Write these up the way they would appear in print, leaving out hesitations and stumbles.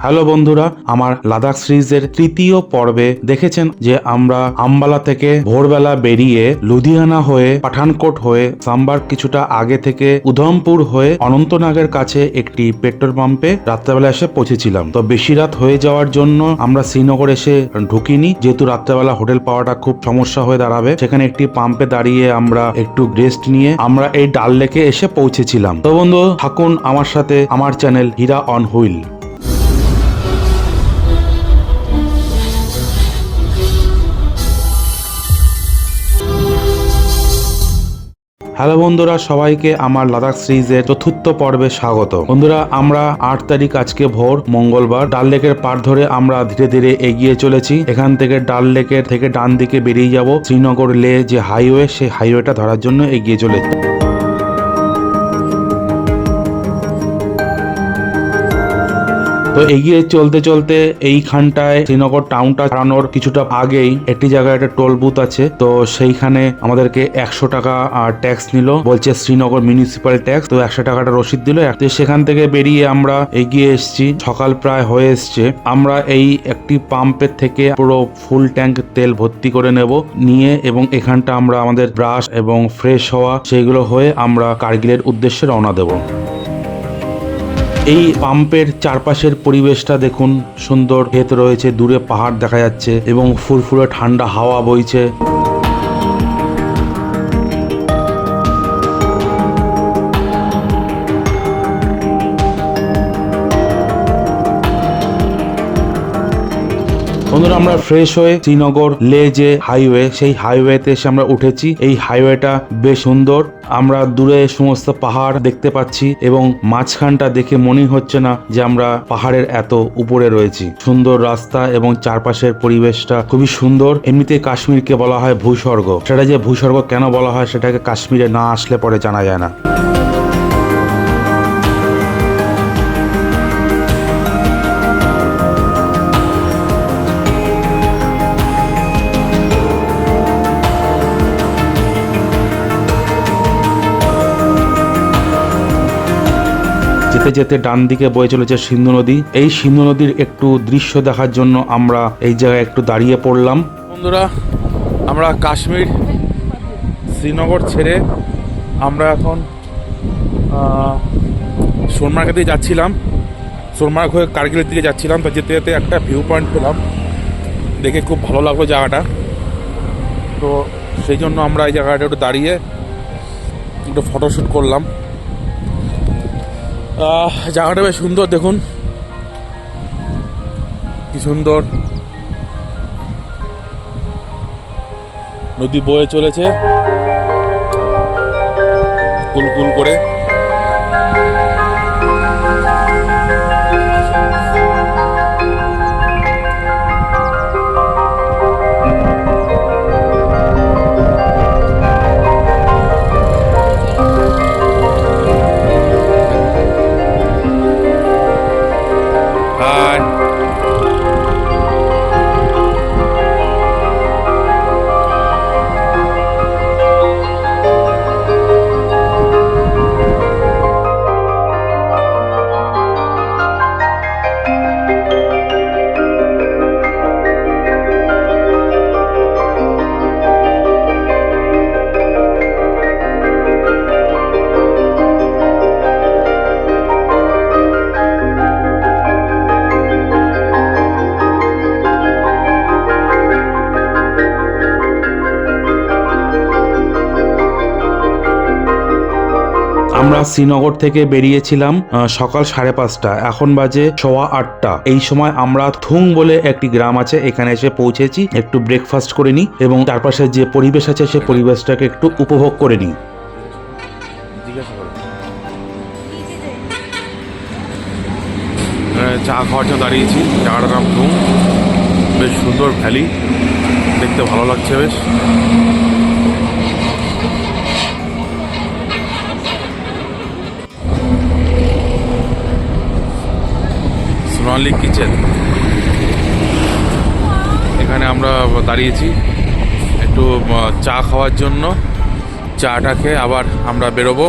Hello বন্ধুরা, আমার লাদাখ সিরিজের তৃতীয় পর্বে দেখেছেন যে আমরা আম্বালা থেকে ভোরবেলা বেরিয়ে লুধিয়ানা হয়ে পাঠানকোট হয়ে সাম্বার কিছুটা আগে থেকে উধমপুর হয়ে অনন্তনাগের কাছে একটি পেট্রোল পাম্পে রাত্রেবেলা এসে পৌঁছেছিলাম। তো বেশি রাত হয়ে যাওয়ার জন্য আমরা শ্রীনগর এসে ঢুকিনি, যেহেতু রাত্রেবেলা হোটেল পাওয়াটা খুব সমস্যা হয়ে দাঁড়াবে। সেখানে একটি পাম্পে দাঁড়িয়ে আমরা একটু রেস্ট নিয়ে আমরা এই ডাল লেকে এসে পৌঁছেছিলাম। তো বন্ধু থাকুন আমার সাথে, আমার channel Hira on wheel. Hello বন্ধুরা, সবাইকে আমার লাদাখ সিরিজের চতুর্থ পর্বে স্বাগত। বন্ধুরা, আমরা 8 তারিখ আজকে ভোর মঙ্গলবার ডাল লেকের পাড় ধরে আমরা ধীরে ধীরে এগিয়ে চলেছি। এখান থেকে ডাল লেকের থেকে ডান দিকে বেরিয়ে যাব শ্রীনগর লে যে হাইওয়ে, সেই হাইওয়েটা ধরার জন্য এগিয়ে চলেছি। তো এগিয়ে চলতে চলতে এইখানটায় শ্রীনগর টাউনটা ছাড়ানোর কিছুটা আগেই একটি জায়গায় একটা টোল বুথ আছে। তো সেইখানে আমাদেরকে 100 টাকা ট্যাক্স নিল, বলছে শ্রীনগর মিউনিসিপাল ট্যাক্স। তো 100 টাকাটা রসিদ দিল। সেখান থেকে বেরিয়ে আমরা এগিয়ে এসেছি, সকাল প্রায় হয়ে এসছে। আমরা এই একটি পাম্পের থেকে পুরো ফুল ট্যাঙ্ক তেল ভর্তি করে নিয়ে এবং এখানটা আমরা আমাদের ব্রাশ এবং ফ্রেশ হওয়া সেইগুলো হয়ে আমরা কার্গিলের উদ্দেশ্যে রওনা দেব। এই পাম্পের চারপাশের পরিবেশটা দেখুন, সুন্দর ক্ষেত রয়েছে, দূরে পাহাড় দেখা যাচ্ছে এবং ফুরফুরে ঠান্ডা হাওয়া বইছে। বন্ধুরা, আমরা ফ্রেশ হয়ে শ্রীনগর লে যে হাইওয়ে, সেই হাইওয়েতে এসে আমরা উঠেছি। এই হাইওয়েটা বেশ সুন্দর, আমরা দূরে সমস্ত পাহাড় দেখতে পাচ্ছি এবং মাঝখানটা দেখে মনেই হচ্ছে না যে আমরা পাহাড়ের এত উপরে রয়েছি। সুন্দর রাস্তা এবং চারপাশের পরিবেশটা খুবই সুন্দর। এমনিতে কাশ্মীরকে বলা হয় ভূস্বর্গ। সেটা যে ভূস্বর্গ কেন বলা হয় সেটাকে কাশ্মীরে না আসলে পরে জানা যায় না। যেতে যেতে ডান দিকে বয়ে চলেছে সিন্ধু নদী। এই সিন্ধু নদীর একটু দৃশ্য দেখার জন্য আমরা এই জায়গায় একটু দাঁড়িয়ে পড়লাম। বন্ধুরা, আমরা কাশ্মীর শ্রীনগর ছেড়ে আমরা এখন সোনমার্গের দিকে যাচ্ছিলাম। সোনমার্গ হয়ে কার্গিলের দিকে যাচ্ছিলাম। তো যেতে যেতে একটা ভিউ পয়েন্ট পেলাম, দেখে খুব ভালো লাগলো জায়গাটা। তো সেই জন্য আমরা এই জায়গাটা একটু দাঁড়িয়ে একটু ফটোশ্যুট করলাম। জায়গাটা বেশ সুন্দর, দেখুন কি সুন্দর নদী বয়ে চলেছে কুলকুল করে। আমরা শ্রীনগর থেকে বেরিয়েছিলাম সকাল 5:30। এখন বাজে 8:15। এই সময় আমরা থুং বলে একটি গ্রাম আছে, এখানে এসে পৌঁছেছি। একটু ব্রেকফাস্ট করে নিই এবং চারপাশে যে পরিবেশ আছে সেই পরিবেশটাকে একটু উপভোগ করে নিই। চা খাওয়ার জন্য দাঁড়িয়েছি। জায়গাটার নাম থুং, বেশ সুন্দর ভ্যালি, দেখতে ভালো লাগছে বেশ। সোনালি কিচেন, এখানে আমরা দাঁড়িয়েছি একটু চা খাওয়ার জন্য। চাটা খেয়ে আবার আমরা বেরোবো।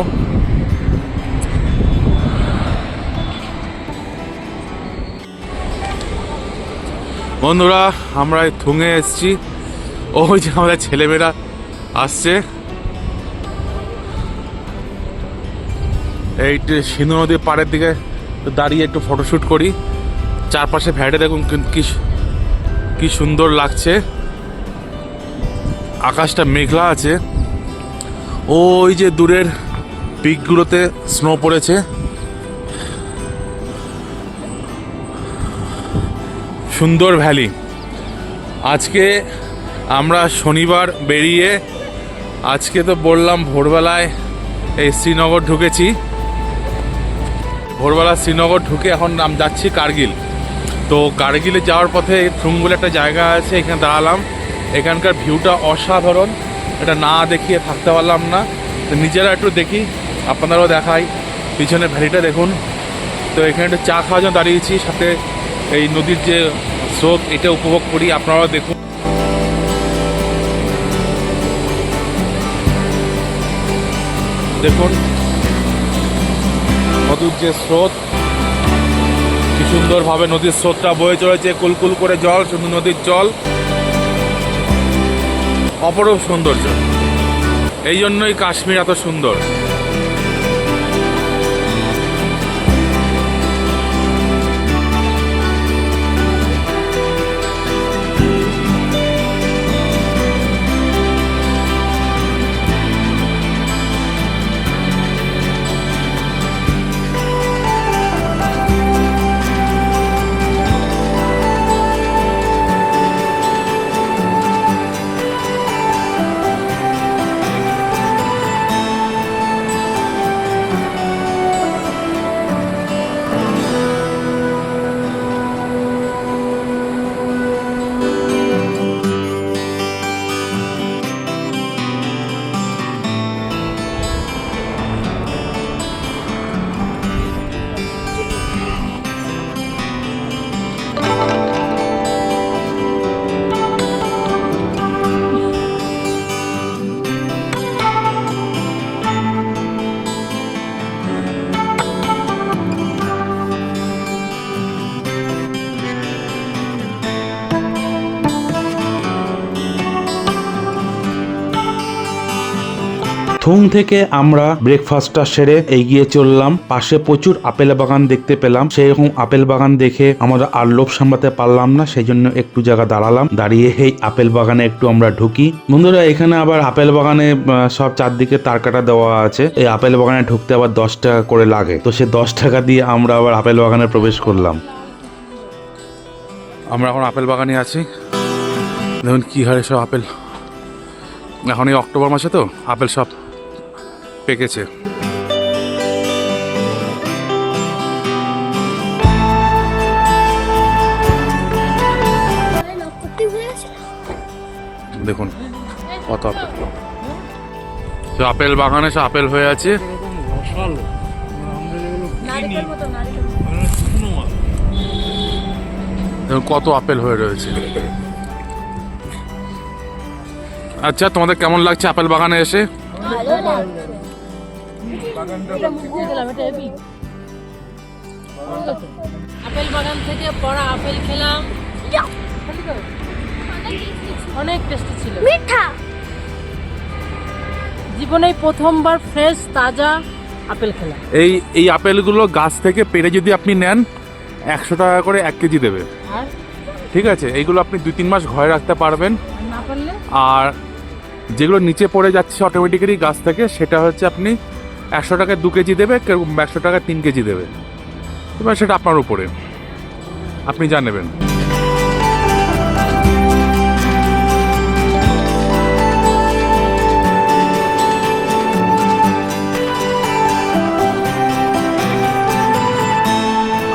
বন্ধুরা আমরা এই থুঙে এসেছি, ওই যে আমাদের ছেলেমেয়েরা আসছে। এই সিন্ধু নদীর পাড়ের দিকে দাঁড়িয়ে একটু ফটোশ্যুট করি। চারপাশে ভ্যাটে দেখুন কি সুন্দর লাগছে, আকাশটা মেঘলা আছে। ওই যে দূরের পিকগুলোতে স্নো পড়েছে। সুন্দর ভ্যালি। আজকে আমরা শনিবার বেরিয়ে আজকে তো বললাম ভোরবেলায় এই শ্রীনগর ঢুকেছি। ভোরবেলা শ্রীনগর ঢুকে এখন যাচ্ছি কার্গিল। তো কার্গিলে যাওয়ার পথে থুম বলে একটা জায়গা আছে, এখানে দাঁড়ালাম। এখানকার ভিউটা অসাধারণ, এটা না দেখিয়ে থাকতে পারলাম না। তো নিজেরা একটু দেখি, আপনারাও দেখাই। পিছনে ভ্যালিটা দেখুন। তো এখানে একটু চা খাওয়ার জন্য দাঁড়িয়েছি, সাথে এই নদীর যে স্রোত এটা উপভোগ করি। আপনারাও দেখুন। দেখুন নদীর যে স্রোত, কি সুন্দরভাবে নদীর স্রোতটা বয়ে চলেছে, কুলকুল করে জল, শুধু নদীর জল, অপরূপ সৌন্দর্য। এই জন্যই কাশ্মীর এত সুন্দর। থুম থেকে আমরা ব্রেকফাস্টটা সেরে এগিয়ে চললাম। পাশে প্রচুর আপেল বাগান দেখতে পেলাম। সেই রকম আপেল বাগান দেখে আমরা আর লোভ সামলাতে পারলাম না, সেই জন্য একটু জায়গা দাঁড়ালাম। দাঁড়িয়ে এই আপেল বাগানে একটু আমরা ঢুকি। বন্ধুরা এখানে আবার আপেল বাগানে সব চারদিকে তারকাটা দেওয়া আছে। এই আপেল বাগানে ঢুকতে আবার 10 টাকা করে লাগে। তো সে 10 টাকা দিয়ে আমরা আবার আপেল বাগানে প্রবেশ করলাম। আমরা এখন আপেল বাগানে আছি। দেখুন কি হারে সব আপেল। এখন এই অক্টোবর মাসে তো আপেল সব পেকেছে। দেখুন কত আপেল, আপেল বাগানে সব আপেল হয়ে আছে। দেখুন কত আপেল হয়ে রয়েছে। আচ্ছা তোমাদের কেমন লাগছে আপেল বাগানে এসে? আপেল বাগান থেকে পড়া আপেল খেলাম, অনেক টেস্টি ছিল, মিঠা। জীবনে প্রথমবার ফ্রেশ তাজা আপেল খেলাম। এই আপেলগুলো গাছ থেকে পেড়ে যদি আপনি নেন 100 টাকা করে 1 কেজি দেবে। ঠিক আছে, এইগুলো আপনি 2-3 মাস ঘরে রাখতে পারবেন। আর যেগুলো নিচে পড়ে যাচ্ছে অটোমেটিক্যালি গাছ থেকে, সেটা হচ্ছে আপনি 100 টাকায় 2 কেজি দেবে, কেউ 100 টাকায় 3 কেজি দেবে। এবার সেটা আপনার উপরে, আপনি যা নেবেন।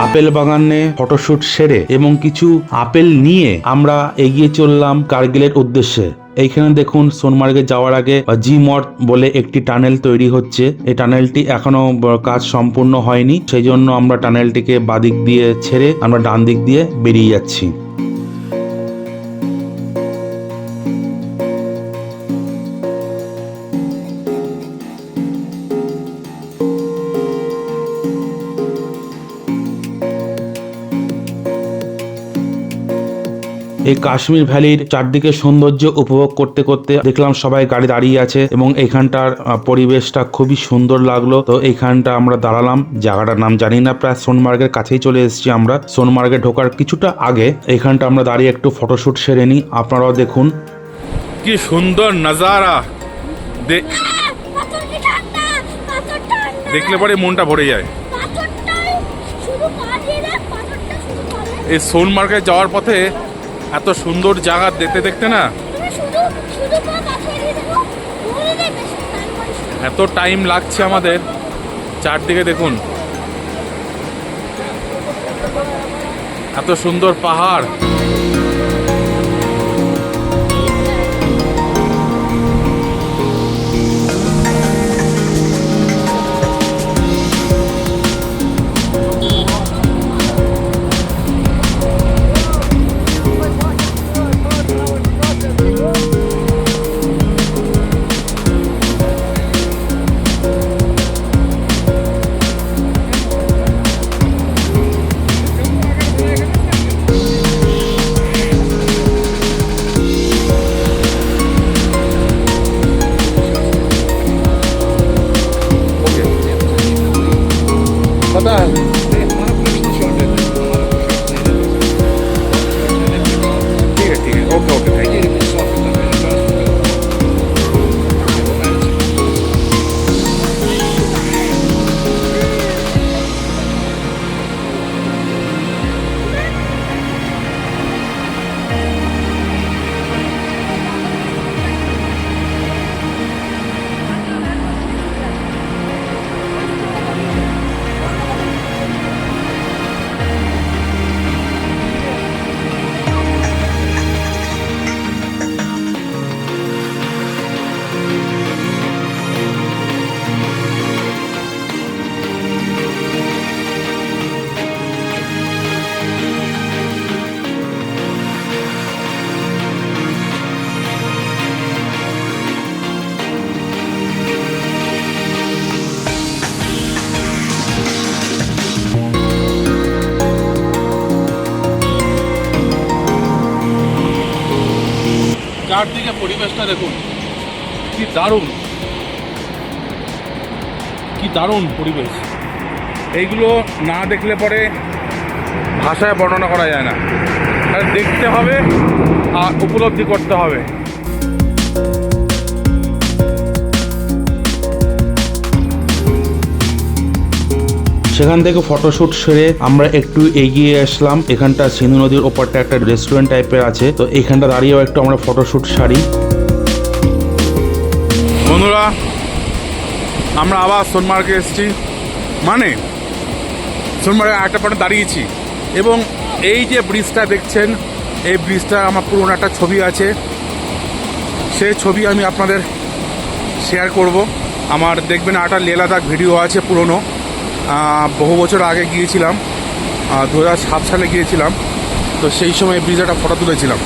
আপেল বাগানে ফটোশুট সেরে এবং কিছু আপেল নিয়ে আমরা এগিয়ে চললাম কার্গিলের উদ্দেশ্যে। এইখানে দেখুন সোনমার্গে যাওয়ার আগে জি মঠ বলে একটি টানেল তৈরি হচ্ছে। এই টানেলটি এখনো কাজ সম্পূর্ণ হয়নি, সেই জন্য আমরা টানেলটিকে বাদিক দিয়ে ছেড়ে আমরা ডান দিক দিয়ে বেরিয়ে যাচ্ছি। এই কাশ্মীর ভ্যালির চারদিকে সৌন্দর্য উপভোগ করতে করতে দেখলাম সবাই গাড়ি দাঁড়িয়ে আছে এবং এখানটার পরিবেশটা খুবই সুন্দর লাগলো। তো এইখানটা আমরা দাঁড়ালাম, জায়গাটার নাম জানি না, প্রায় সোনমার্গের কাছেই চলে এসেছি আমরা। সোনমার্গে ঢোকার কিছুটা আগে এইখানটা আমরা দাঁড়িয়ে একটু ফটোশুট সেরে নিই, আপনারাও দেখুন কি সুন্দর নজারা, দেখলে পরে মনটা ভরে যায়। এই সোনমার্গে যাওয়ার পথে এত সুন্দর জায়গা দেখতে দেখতে না এত টাইম লাগছে আমাদের। চারদিকে দেখুন এত সুন্দর পাহাড়। চারদিকে পরিবেশটা দেখুন কি দারুণ, কি দারুণ পরিবেশ। এইগুলো না দেখলে পরে ভাষায় বর্ণনা করা যায় না, দেখতে হবে আর উপলব্ধি করতে হবে। সেখান থেকে ফটোশুট সেরে আমরা একটু এগিয়ে আসলাম। এখানটা সিন্ধু নদীর ওপারটা একটা রেস্টুরেন্ট টাইপের আছে, তো এখানটা দাঁড়িয়েও একটু আমরা ফটোশুট সারি। বন্ধুরা আমরা আবার সোনমার্গে এসেছি, মানে সোনমার্গে একটা পয়েন্টে দাঁড়িয়েছি এবং এই যে ব্রিজটা দেখছেন, এই ব্রিজটা আমার পুরনো একটা ছবি আছে, সেই ছবি আমি আপনাদের শেয়ার করব। আমার দেখবেন একটা লে লাদাখ ভিডিও আছে পুরনো, বহু বছর আগে গিয়েছিলাম, 2007 সালে গিয়েছিলাম, তো সেই সময় ব্রিজে একটা ফটো তুলেছিলাম।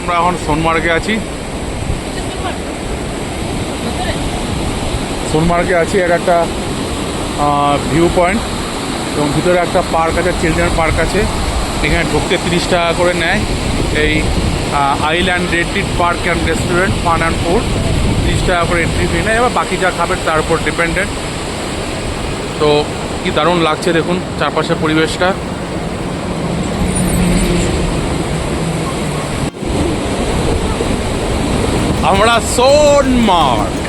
আমরা এখন সোনমার্গে আছি, সোনমার্গে আছি এর একটা ভিউ পয়েন্ট এবং ভিতরে একটা পার্ক আছে, চিলড্রেন পার্ক আছে। এখানে ঢুকতে 30 টাকা করে নেয়। এই আইল্যান্ড রেড্ডিট park and restaurant fun and food 30 টাকা করে এন্ট্রি ফি নেয়, এবার বাকি যা খাবেন তার উপর ডিপেন্ডেন্ট। তো কি দারুণ লাগছে দেখুন চারপাশের পরিবেশটা। আমরা সোনমার্গ।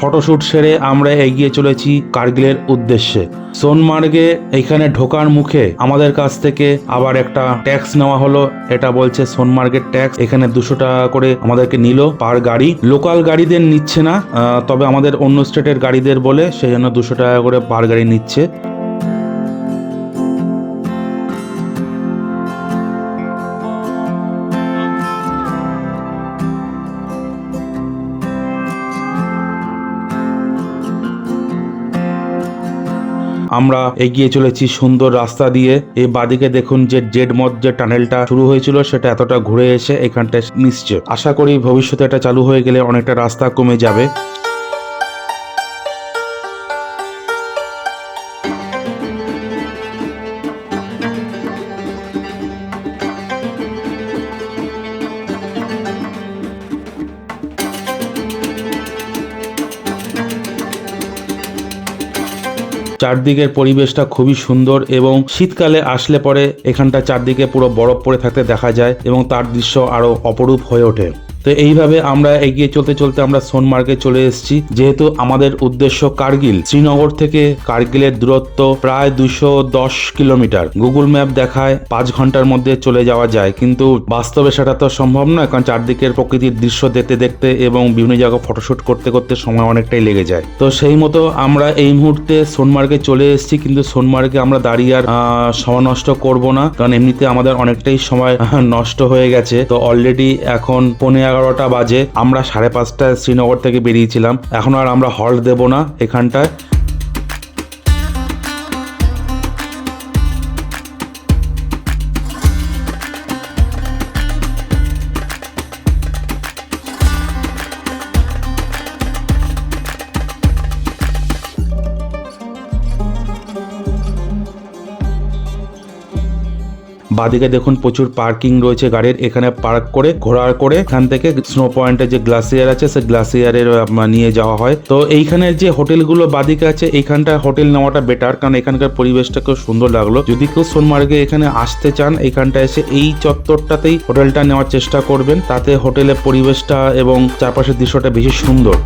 ফটোশুট সেরে আমরা এগিয়ে চলেছি কার্গিলের উদ্দেশ্যে। সোনমার্গে এখানে ঢোকার মুখে আমাদের কাছ থেকে আবার একটা ট্যাক্স নেওয়া হলো, এটা বলছে সোনমার্গের ট্যাক্স। এখানে 200 টাকা করে আমাদেরকে নিল পার গাড়ি। লোকাল গাড়িদের নিচ্ছে না, তবে আমাদের অন্য স্টেটের গাড়িদের বলে সেই জন্য 200 টাকা করে পার গাড়ি নিচ্ছে। আমরা এগিয়ে চলেছি সুন্দর রাস্তা দিয়ে। এই বাদিকে দেখুন যে জেড মদ যে টানেলটা শুরু হয়েছিল সেটা এতটা ঘুরে এসে এখানটায় মিশছে। আশা করি ভবিষ্যতে এটা চালু হয়ে গেলে অনেকটা রাস্তা কমে যাবে। চারদিকের পরিবেশটা খুবই সুন্দর এবং শীতকালে আসলে পরে এখানটা চারদিকে পুরো বরফ পড়ে থাকতে দেখা যায় এবং তার দৃশ্য আরো অপরূপ হয়ে ওঠে। তো এইভাবে আমরা এগিয়ে চলতে চলতে আমরা সোনমার্গে চলে এসেছি। যেহেতু আমাদের উদ্দেশ্য কার্গিল, শ্রীনগর থেকে কার্গিলের দূরত্ব প্রায় 210 কিলোমিটার। গুগল ম্যাপ দেখায় 5 ঘন্টার মধ্যে চলে যাওয়া যায়, কিন্তু বাস্তবে সেটা তো সম্ভব নয়, কারণ চারদিকের প্রকৃতির দৃশ্য দেখতে দেখতে এবং বিভিন্ন জায়গায় ফটোশুট করতে করতে সময় অনেকটাই লেগে যায়। তো সেই মতো আমরা এই মুহূর্তে সোনমার্গে চলে এসেছি, কিন্তু সোনমার্গে আমরা দাঁড়িয়ে আর সময় নষ্ট করব না, কারণ এমনিতে আমাদের অনেকটাই সময় নষ্ট হয়ে গেছে। তো অলরেডি এখন 11:15 বাজে। আমরা 5:30টায় শ্রীনগর থেকে বেরিয়েছিলাম। এখন আর আমরা হল্ট দেব না এখানটায়। বাদিকে দেখুন প্রচুর পার্কিং রয়েছে গাড়ির, এখানে পার্ক করে ঘোরার করে এখান থেকে স্নো পয়েন্টে যে গ্লাসিয়ার আছে সেই গ্লাসিয়ারের নিয়ে যাওয়া হয়। তো এইখানের যে হোটেলগুলো বাদিকে আছে এইখানটা হোটেল নেওয়াটা বেটার, কারণ এখানকার পরিবেশটা খুব সুন্দর লাগলো। যদি কেউ সোনমার্গে এখানে আসতে চান এখানটা এসে এই চত্বরটাতেই হোটেলটা নেওয়ার চেষ্টা করবেন, তাতে হোটেলের পরিবেশটা এবং চারপাশের দৃশ্যটা বেশি সুন্দর।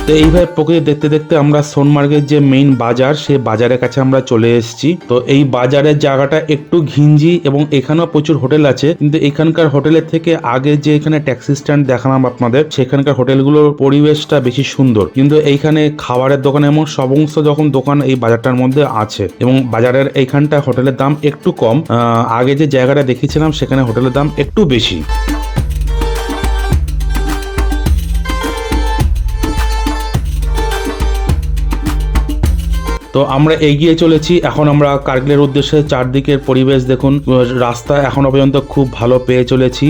তো এইভাবে প্রকৃতি দেখতে দেখতে আমরা সোনমার্গের যে মেইন বাজার, সেই বাজারের কাছে আমরা চলে এসেছি। তো এই বাজারের জায়গাটা একটু ঘিঞ্জি এবং এখানেও প্রচুর হোটেল আছে, কিন্তু এখানকার হোটেলের থেকে আগে যে এখানে ট্যাক্সি স্ট্যান্ড দেখালাম আপনাদের, সেখানকার হোটেলগুলোর পরিবেশটা বেশি সুন্দর। কিন্তু এইখানে খাবারের দোকান এবং সমস্ত যখন দোকান এই বাজারটার মধ্যে আছে, এবং বাজারের এইখানটা হোটেলের দাম একটু কম। আগে যে জায়গাটা দেখিয়েছিলাম সেখানে হোটেলের দাম একটু বেশি। তো আমরা এগিয়ে চলেছি এখন আমরা কার্গিলের উদ্দেশ্যে। চারদিকের পরিবেশ দেখুন, রাস্তা এখনো পর্যন্ত খুব ভালো পেয়ে চলেছি।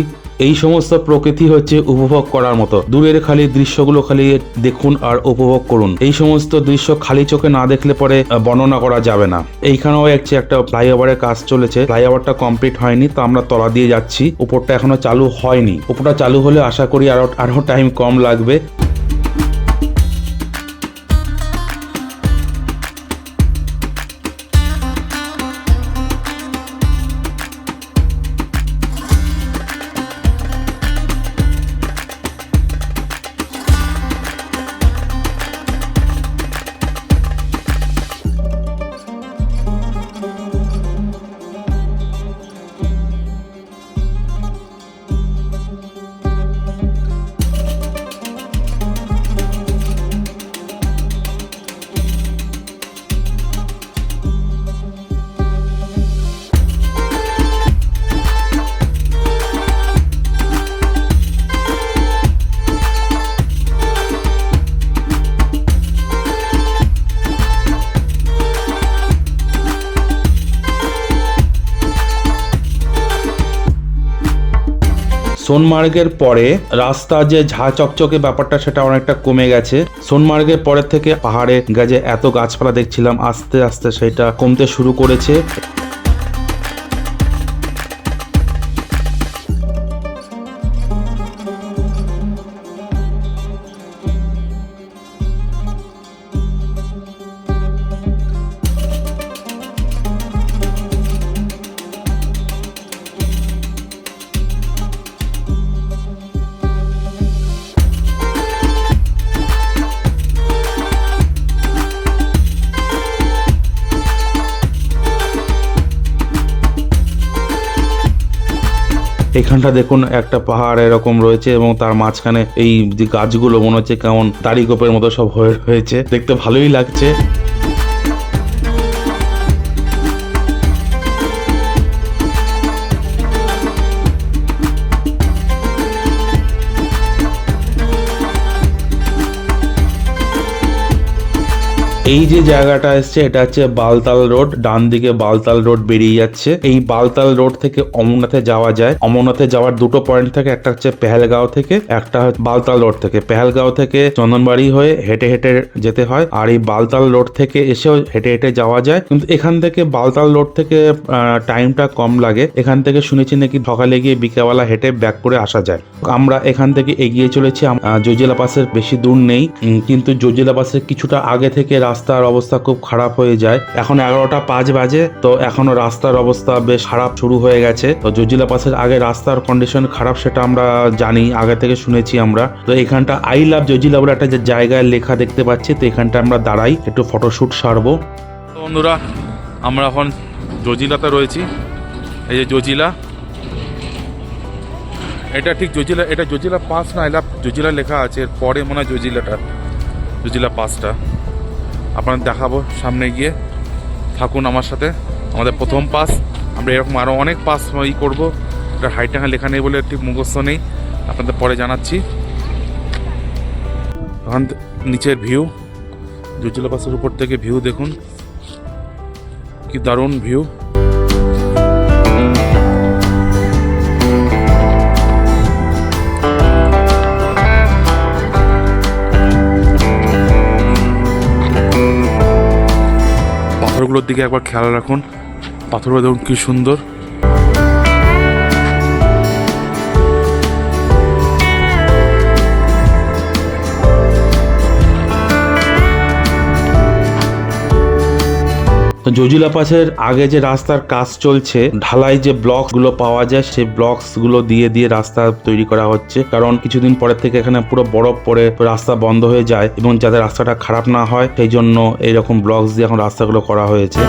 এই সমস্ত প্রকৃতি হচ্ছে উপভোগ করার মতো। দূরের খালি দৃশ্যগুলো খালি দেখুন আর উপভোগ করুন। এই সমস্ত দৃশ্য খালি চোখে না দেখলে পরে বর্ণনা করা যাবে না। এইখানেও একটা ফ্লাইওভারের কাজ চলেছে, ফ্লাইওভারটা কমপ্লিট হয়নি, তো আমরা তলা দিয়ে যাচ্ছি। উপরটা এখনো চালু হয়নি, উপরটা চালু হলে আশা করি আরো টাইম কম লাগবে। সোনমার্গের পরে রাস্তা যে ঝা চকচকে ব্যাপারটা সেটা অনেকটা কমে গেছে। সোনমার্গের পরের থেকে পাহাড়ে গাছে এত গাছপালা দেখছিলাম, আস্তে আস্তে সেটা কমতে শুরু করেছে। এখানটা দেখুন একটা পাহাড় এরকম রয়েছে এবং তার মাঝখানে এই যে গাছগুলো মনে হচ্ছে কেমন দাড়ি গোপের মতো সব হয়েছে, দেখতে ভালোই লাগছে। এই যে জায়গাটা এসছে এটা হচ্ছে বালতাল রোড, ডান দিকে বালতাল রোড বেরিয়ে যাচ্ছে। এই বালতাল রোড থেকে অমরনাথে যাওয়া যায়। অমরনাথে যাওয়ার দুটো পয়েন্ট থাকে, একটা হচ্ছে পেহেলগাঁও থেকে, একটা বালতাল রোড থেকে। পেহেলগাঁও থেকে চন্দনবাড়ি হয়ে হেঁটে হেঁটে যেতে হয়, আর এই বালতাল রোড থেকে এসেও হেঁটে হেঁটে যাওয়া যায়। কিন্তু এখান থেকে বালতাল রোড থেকে টাইমটা কম লাগে। এখান থেকে শুনেছি নাকি সকালে গিয়ে বিকেলবেলা হেঁটে ব্যাক করে আসা যায়। আমরা এখান থেকে এগিয়ে চলেছি। জজিলা পাসের বেশি দূর নেই, কিন্তু জজিলা পাসের কিছুটা আগে থেকে রাস্তার অবস্থা খুব খারাপ হয়ে যায়। এখন 11টা 5 বাজে, তো এখনো রাস্তার অবস্থা বেশ খারাপ শুরু হয়ে গেছে। তো জজিলা পাসের আগে রাস্তার কন্ডিশন খারাপ সেটা আমরা জানি, আগে থেকে শুনেছি আমরা। তো এখানটা আই লাভ জজিলা বলে একটা যে জায়গায় লেখা দেখতে পাচ্ছি, তো এখানটা আমরা দাঁড়াই, একটু ফটোশুট সারবো। তো বন্ধুরা, আমরা এখন জজিলাতে রয়েছি। এই যে জজিলা, এটা ঠিক জজিলা, এটা জজিলা পাস না, আই লাভ জজিলা লেখা আছে। এর পরে মনে হয় জজিলা পাসটা আপনাদের দেখাবো সামনে গিয়ে। থাকুন আমার সাথে। আমাদের প্রথম পাস, আমরা এরকম আরও অনেক পাস করবো। এটা হাইটাঙ্গা লেখা নেই বলে ঠিক মুখস্থ নেই, আপনাদের পরে জানাচ্ছি। এখন নিচের ভিউ, জজিলা পাসের উপর থেকে ভিউ দেখুন, কি দারুণ ভিউ। পাথরগুলোর দিকে একবার খেয়াল রাখুন, পাথরগুলো দেখুন কি সুন্দর। জজিলা পাসের আগে যে রাস্তার কাজ চলছে, ঢালাই যে ব্লকস গুলো পাওয়া যায়, সেই ব্লকস গুলো দিয়ে দিয়ে রাস্তা তৈরি করা হচ্ছে। কারণ কিছুদিন পরের থেকে এখানে পুরো বরফ পড়ে রাস্তা বন্ধ হয়ে যায়, এবং যাতে রাস্তাটা খারাপ না হয় সেই জন্য এইরকম ব্লকস দিয়ে এখন রাস্তাগুলো করা হয়েছে।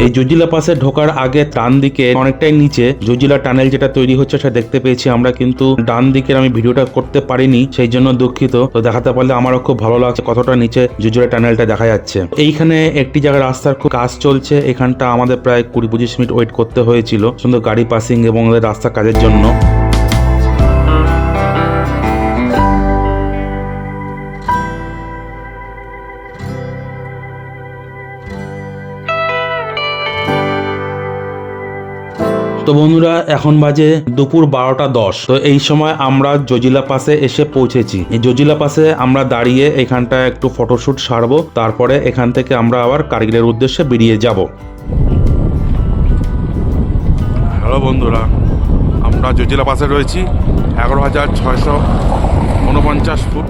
এই জজিলা পাসে ঢোকার আগে ডান দিকে অনেকটাই নিচে জজিলা টানেল যেটা তৈরি হচ্ছে সেটা দেখতে পেয়েছি আমরা, কিন্তু ডান দিকের আমি ভিডিওটা করতে পারিনি, সেই জন্য দুঃখিত। তো দেখাতে পারলে আমারও খুব ভালো লাগছে কতটা নিচে জজিলা টানেলটা দেখা যাচ্ছে। এইখানে একটি জায়গায় রাস্তার খুব কাজ চলছে, এখানটা আমাদের প্রায় 20-25 মিনিট ওয়েট করতে হয়েছিল সুন্দর গাড়ি পাসিং এবং রাস্তা কাজের জন্য। তো বন্ধুরা, এখন বাজে দুপুর 12টা 10। তো এই সময় আমরা জজিলা পাসে এসে পৌঁছেছি। এই জজিলা পাসে আমরা দাঁড়িয়ে এখানটা একটু ফটোশুট সারবো, তারপরে এখান থেকে আমরা আবার কার্গিলের উদ্দেশ্যে বেরিয়ে যাব। হ্যালো বন্ধুরা, আমরা জজিলা পাসে রয়েছি। 11,649 ফুট।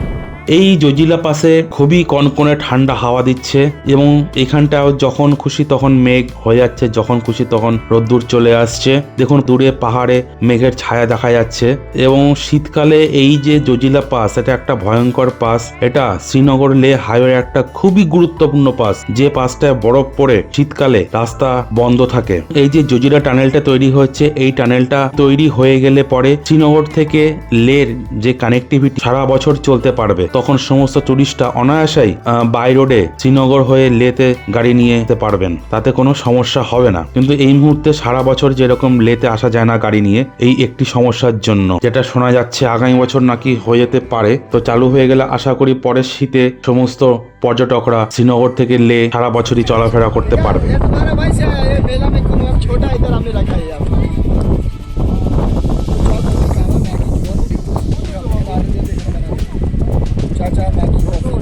এই জজিলা পাসে খুবই কনকনে ঠান্ডা হাওয়া দিচ্ছে, এবং এখানটাও যখন খুশি তখন মেঘ হয়ে যাচ্ছে, যখন খুশি তখন রোদ্দুর চলে আসছে। দেখুন দূরে পাহাড়ে মেঘের ছায়া দেখা যাচ্ছে। এবং শীতকালে এই যে জজিলা পাস, এটা একটা ভয়ঙ্কর পাস। এটা শ্রীনগর লে হাইওয়ে একটা খুবই গুরুত্বপূর্ণ পাস, যে পাসটায় বরফ পড়ে শীতকালে রাস্তা বন্ধ থাকে। এই যে জজিলা টানেলটা তৈরি হচ্ছে, এই টানেলটা তৈরি হয়ে গেলে পরে শ্রীনগর থেকে লের যে কানেক্টিভিটি সারা বছর চলতে পারবে। তখন সমস্ত টুরিস্টরা অনায়াসেই বাই রোডে শ্রীনগর হয়ে লেতে গাড়ি নিয়ে যেতে পারবেন, তাতে কোনো সমস্যা হবে না। কিন্তু এই মুহূর্তে সারা বছর যেরকম লেতে আসা যায় না গাড়ি নিয়ে, এই একটি সমস্যার জন্য, যেটা শোনা যাচ্ছে আগামী বছর নাকি হয়ে যেতে পারে। তো চালু হয়ে গেলে আশা করি পরের শীতে সমস্ত পর্যটকরা শ্রীনগর থেকে লে সারা বছরই চলাফেরা করতে পারবে।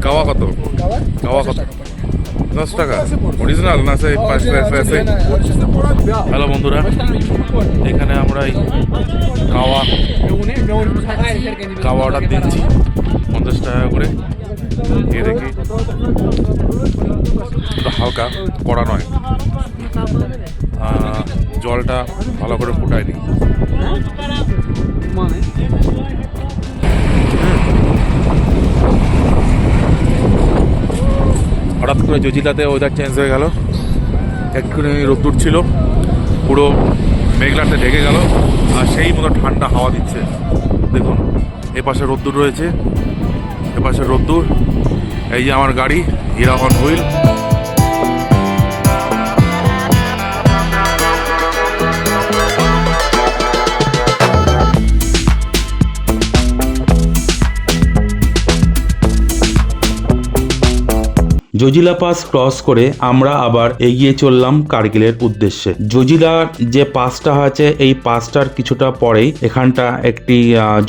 কাওয়া কত? কাওয়া কত? 10 টাকা অরিজিনাল না? সেই হ্যালো বন্ধুরা, এখানে আমরা এই কাওয়া অর্ডার দিচ্ছি 50 টাকা করে। এ দেখি হালকা কড়া নয়, জলটা ভালো করে ফুটায়নি। হঠাৎ করে জজিলাতে ওয়েদার চেঞ্জ হয়ে গেল, একটুখানি রোদ্দুর ছিল, পুরো মেঘলাতে ঢেকে গেল, আর সেই মতো ঠান্ডা হাওয়া দিচ্ছে। দেখুন এপাশে রোদ্দুর রয়েছে, এপাশে রোদ্দুর, এই যে আমার গাড়ি hero on wheel. Zojila pass cross করে আমরা আবার এগিয়ে চললাম কার্গিলের উদ্দেশ্যে। জজিলার যে পাসটা আছে, এই পাসটার কিছুটা পরেই এখানটা একটি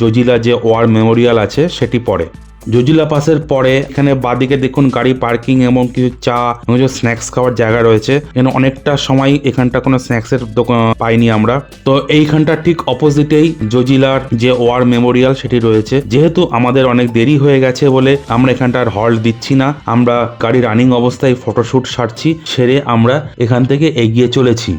জজিলা যে ওয়ার মেমোরিয়াল আছে সেটি পড়ে। জজিলা পাসের পরে এখানে বাদিকে দেখুন গাড়ি পার্কিং এবং কিছু চা এবং স্ন্যাক্স খাওয়ার জায়গা রয়েছে। এখানে অনেকটা সময় এখানটা কোনো স্ন্যাক্সের দোকান পাইনি আমরা। তো এইখানটা ঠিক অপোজিটেই জজিলার যে ওয়ার মেমোরিয়াল সেটি রয়েছে। যেহেতু আমাদের অনেক দেরি হয়ে গেছে বলে আমরা এখানটার হল্ট দিচ্ছি না, আমরা গাড়ি রানিং অবস্থায় ফটোশুট সারছি, সেরে আমরা এখান থেকে এগিয়ে চলেছি।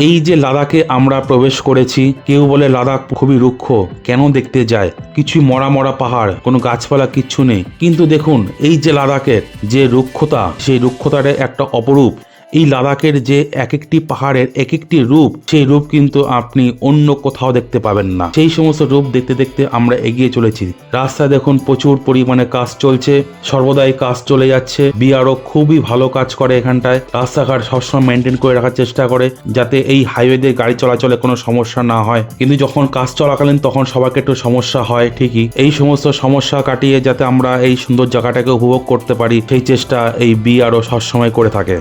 এই যে লাদাখে আমরা প্রবেশ করেছি, কেউ বলে লাদাখ খুবই রুক্ষ, কেন দেখতে যায়, কিছুই মরা মরা পাহাড়, কোনো গাছপালা কিচ্ছু নেই। কিন্তু দেখুন এই যে লাদাখের যে রুক্ষতা, সেই রুক্ষতার একটা অপরূপ। এই লাদাখের যে এক একটি পাহাড়ের এক একটি রূপ, সেই রূপ কিন্তু আপনি অন্য কোথাও দেখতে পাবেন না। সেই সমস্ত রূপ দেখতে দেখতে আমরা এগিয়ে চলেছি। রাস্তায় দেখুন প্রচুর পরিমাণে কাজ চলছে, সর্বদাই কাজ চলে যাচ্ছে। বিআরও খুবই ভালো কাজ করে এখানটায়, রাস্তাঘাট সবসময় মেনটেন করে রাখার চেষ্টা করে যাতে এই হাইওয়ে দিয়ে গাড়ি চলাচলে কোনো সমস্যা না হয়। কিন্তু যখন কাজ চলাকালীন তখন সবাইকে একটু সমস্যা হয় ঠিকই। এই সমস্ত সমস্যা কাটিয়ে যাতে আমরা এই সুন্দর জায়গাটাকে উপভোগ করতে পারি, সেই চেষ্টা এই বিআরও সবসময় করে থাকে।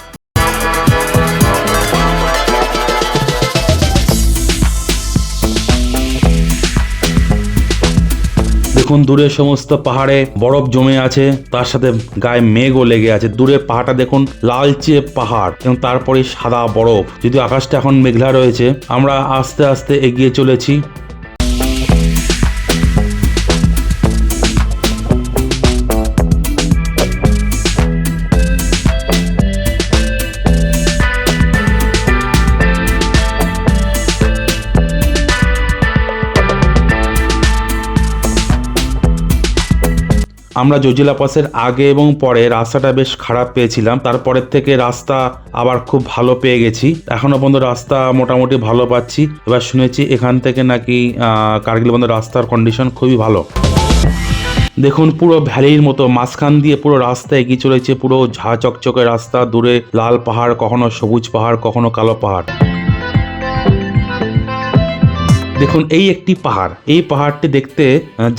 দেখুন দূরে সমস্ত পাহাড়ে বরফ জমে আছে, তার সাথে গায়ে মেঘও লেগে আছে। দূরে পাহাড়টা দেখুন লালচে পাহাড় এবং তারপরে সাদা বরফ, যদিও আকাশটা এখন মেঘলা রয়েছে। আমরা আস্তে আস্তে এগিয়ে চলেছি। আমরা জজিলা পাসের আগে এবং পরে রাস্তাটা বেশ খারাপ পেয়েছিলাম, তারপরের থেকে রাস্তা আবার খুব ভালো পেয়ে গেছি। এখনো পর্যন্ত রাস্তা মোটামুটি ভালো পাচ্ছি। এবার শুনেছি এখান থেকে নাকি কার্গিল পর্যন্ত রাস্তার কন্ডিশন খুবই ভালো। দেখুন পুরো ভ্যালির মতো মাঝখান দিয়ে পুরো রাস্তা এগিয়ে চলেছে, পুরো ঝা চকচকে রাস্তা। দূরে লাল পাহাড়, কখনো সবুজ পাহাড়, কখনো কালো পাহাড়। দেখুন এই একটি পাহাড়, এই পাহাড়টি দেখতে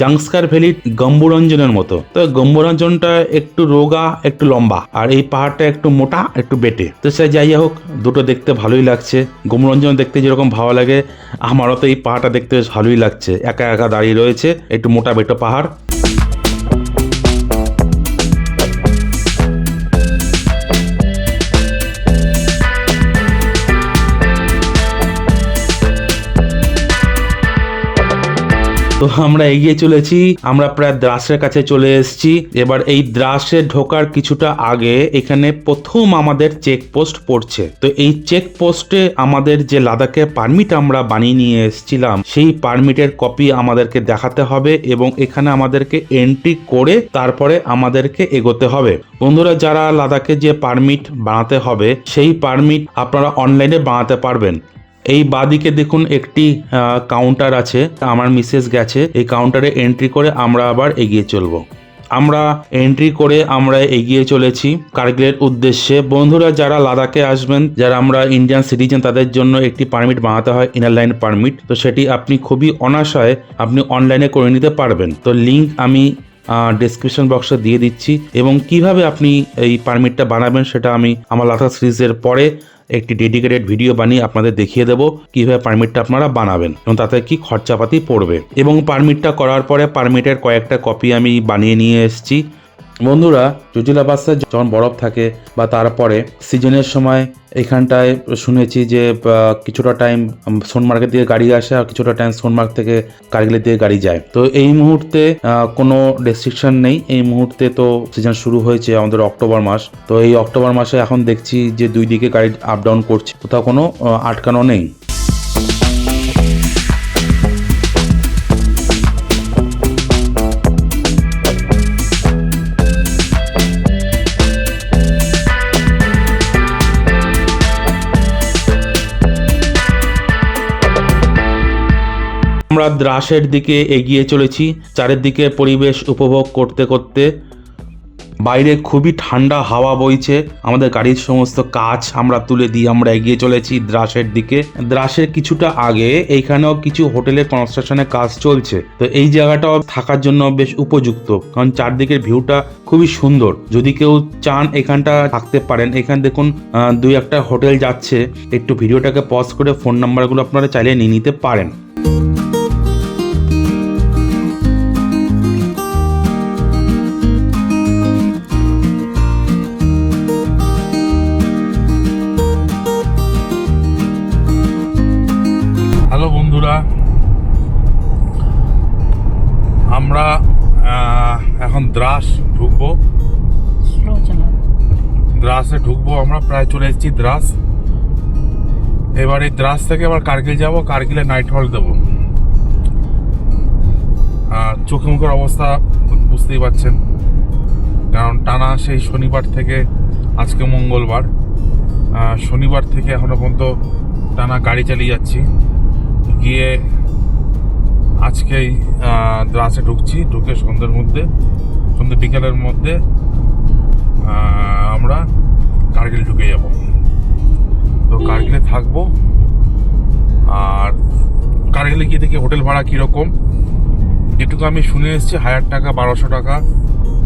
জাংস্কার ভ্যালির গম্বুরঞ্জনের মতো। তো গম্বুরঞ্জনটা একটু রোগা, একটু লম্বা, আর এই পাহাড়টা একটু মোটা, একটু বেটে। তো সে যাই হোক, দুটো দেখতে ভালোই লাগছে। গম্বুরঞ্জন দেখতে যেরকম ভালো লাগে, আমারও তো এই পাহাড়টা দেখতে বেশ ভালোই লাগছে। একা একা দাঁড়িয়ে রয়েছে, একটু মোটা বেটো পাহাড়। তো আমরা এগিয়ে চলেছি, আমরা প্রায় দ্রাসের কাছে চলে এসেছি। এবার এই দ্রাসে ঢোকার কিছুটা আগে এখানে প্রথম আমাদের চেকপোস্ট পড়ছে। তো এই চেকপোস্টে আমাদের যে লাদাখের পারমিট আমরা বানিয়ে নিয়ে এসেছিলাম, সেই পারমিটের কপি আমাদেরকে দেখাতে হবে এবং এখানে আমাদেরকে এন্ট্রি করে তারপরে আমাদেরকে এগোতে হবে। বন্ধুরা, যারা লাদাখে যে পারমিট বানাতে হবে, সেই পারমিট আপনারা অনলাইনে বানাতে পারবেন। এই বাদিকে দেখুন একটি কাউন্টার আছে, আমার মিসেস গেছে, এই কাউন্টারে এন্ট্রি করে আমরা আবার এগিয়ে চলবো। আমরা এন্ট্রি করে আমরা এগিয়ে চলেছি কার্গিলের উদ্দেশ্যে। বন্ধুরা, যারা লাদাখে আসবেন, যারা আমরা ইন্ডিয়ান সিটিজেন, তাদের জন্য একটি পারমিট বানাতে হয়, ইনার লাইন পারমিট। তো সেটি আপনি খুবই অনায়াসে আপনি অনলাইনে করে নিতে পারবেন। তো লিঙ্ক আমি ডেসক্রিপশন বক্সে দিয়ে দিচ্ছি, এবং কিভাবে আপনি এই পারমিটটা বানাবেন সেটা আমি আমার লাদাখ সিরিজের পরে একটি ডেডিকেটেড ভিডিও বানিয়ে আপনাদের দেখিয়ে দেবো কিভাবে পারমিটটা আপনারা বানাবেন এবং তাতে কি খরচাপাতি পড়বে। এবং পারমিটটা করার পরে পারমিটের কয়েকটা কপি আমি বানিয়ে নিয়ে এসেছি। বন্ধুরা, চুচুলা পাসে যখন বরফ থাকে বা তারপরে সিজনের সময় এখানটায় শুনেছি যে কিছুটা টাইম সোনমার্গের দিকে গাড়ি আসে আর কিছুটা টাইম সোনমার্গ থেকে কার্গিলের দিকে গাড়ি যায়। তো এই মুহূর্তে কোনো রেস্ট্রিকশন নেই। এই মুহূর্তে তো সিজন শুরু হয়েছে আমাদের অক্টোবর মাস। তো এই অক্টোবর মাসে এখন দেখছি যে দুই দিকে গাড়ি আপ ডাউন করছে, কোথাও কোনো আটকানো নেই। আমরা দ্রাসের দিকে এগিয়ে চলেছি, চারিদিকে পরিবেশ উপভোগ করতে করতে। বাইরে খুবই ঠান্ডা হাওয়া বইছে, আমাদের গাড়ির সমস্ত কাজ আমরা তুলে দিয়ে আমরা এগিয়ে চলেছি দ্রাসের দিকে। দ্রাসের কিছুটা আগে এইখানেও কিছু হোটেলের কনস্ট্রাকশনের কাজ চলছে। তো এই জায়গাটাও থাকার জন্য বেশ উপযুক্ত, কারণ চারদিকের ভিউটা খুবই সুন্দর। যদি কেউ চান এখানটা থাকতে পারেন। এখানে দেখুন দুই একটা হোটেল যাচ্ছে। একটু ভিডিওটাকে পজ করে ফোন নাম্বারগুলো আপনারা চাইলে নিয়ে নিতে পারেন। হ্যালো বন্ধুরা, আমরা এখন দ্রাস ঢুকবো। স্লো চালাও। দ্রাসে ঢুকবো আমরা, প্রায় চলে এসেছি দ্রাস। এবার এই দ্রাস থেকে আবার কার্গিল যাব, কার্গিলে নাইট হল্ট দেবো। চোখে মুখের অবস্থা বুঝতেই পারছেন, কারণ টানা সেই শনিবার থেকে আজকে মঙ্গলবার, শনিবার থেকে এখনো পর্যন্ত টানা গাড়ি চালিয়ে যাচ্ছি। গিয়ে আজকেই দ্রাসে ঢুকছি, ঢুকে সন্ধ্যে বিকেলের মধ্যে আমরা কার্গিল ঢুকে যাব। তো কার্গিলে থাকবো, আর কার্গিলে গিয়ে দেখি হোটেল ভাড়া কীরকম। যেটুকু আমি শুনে এসেছি 1000 টাকা, 1200 টাকা,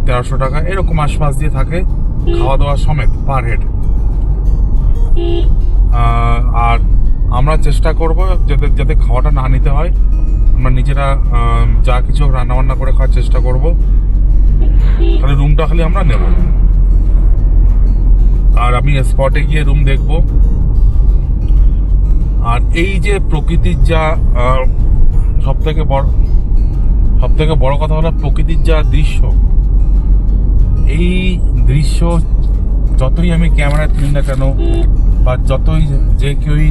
1300 টাকা এরকম আশপাশ দিয়ে থাকে, খাওয়া দাওয়া সমেত পার হেড। আর আমরা চেষ্টা করব যাতে খাওয়াটা না নিতে হয়, আমরা নিজেরা যা কিছু রান্নাবান্না করে খাওয়ার চেষ্টা করব। খালি রুমটা খালি আমরা নেব, আর আমি স্পটে গিয়ে রুম দেখব। আর এই যে প্রকৃতির যা সব থেকে বড় কথা হলো প্রকৃতির যা দৃশ্য, এই দৃশ্য যতই আমি ক্যামেরা তুলি না কেন, বা যতই যে কেউই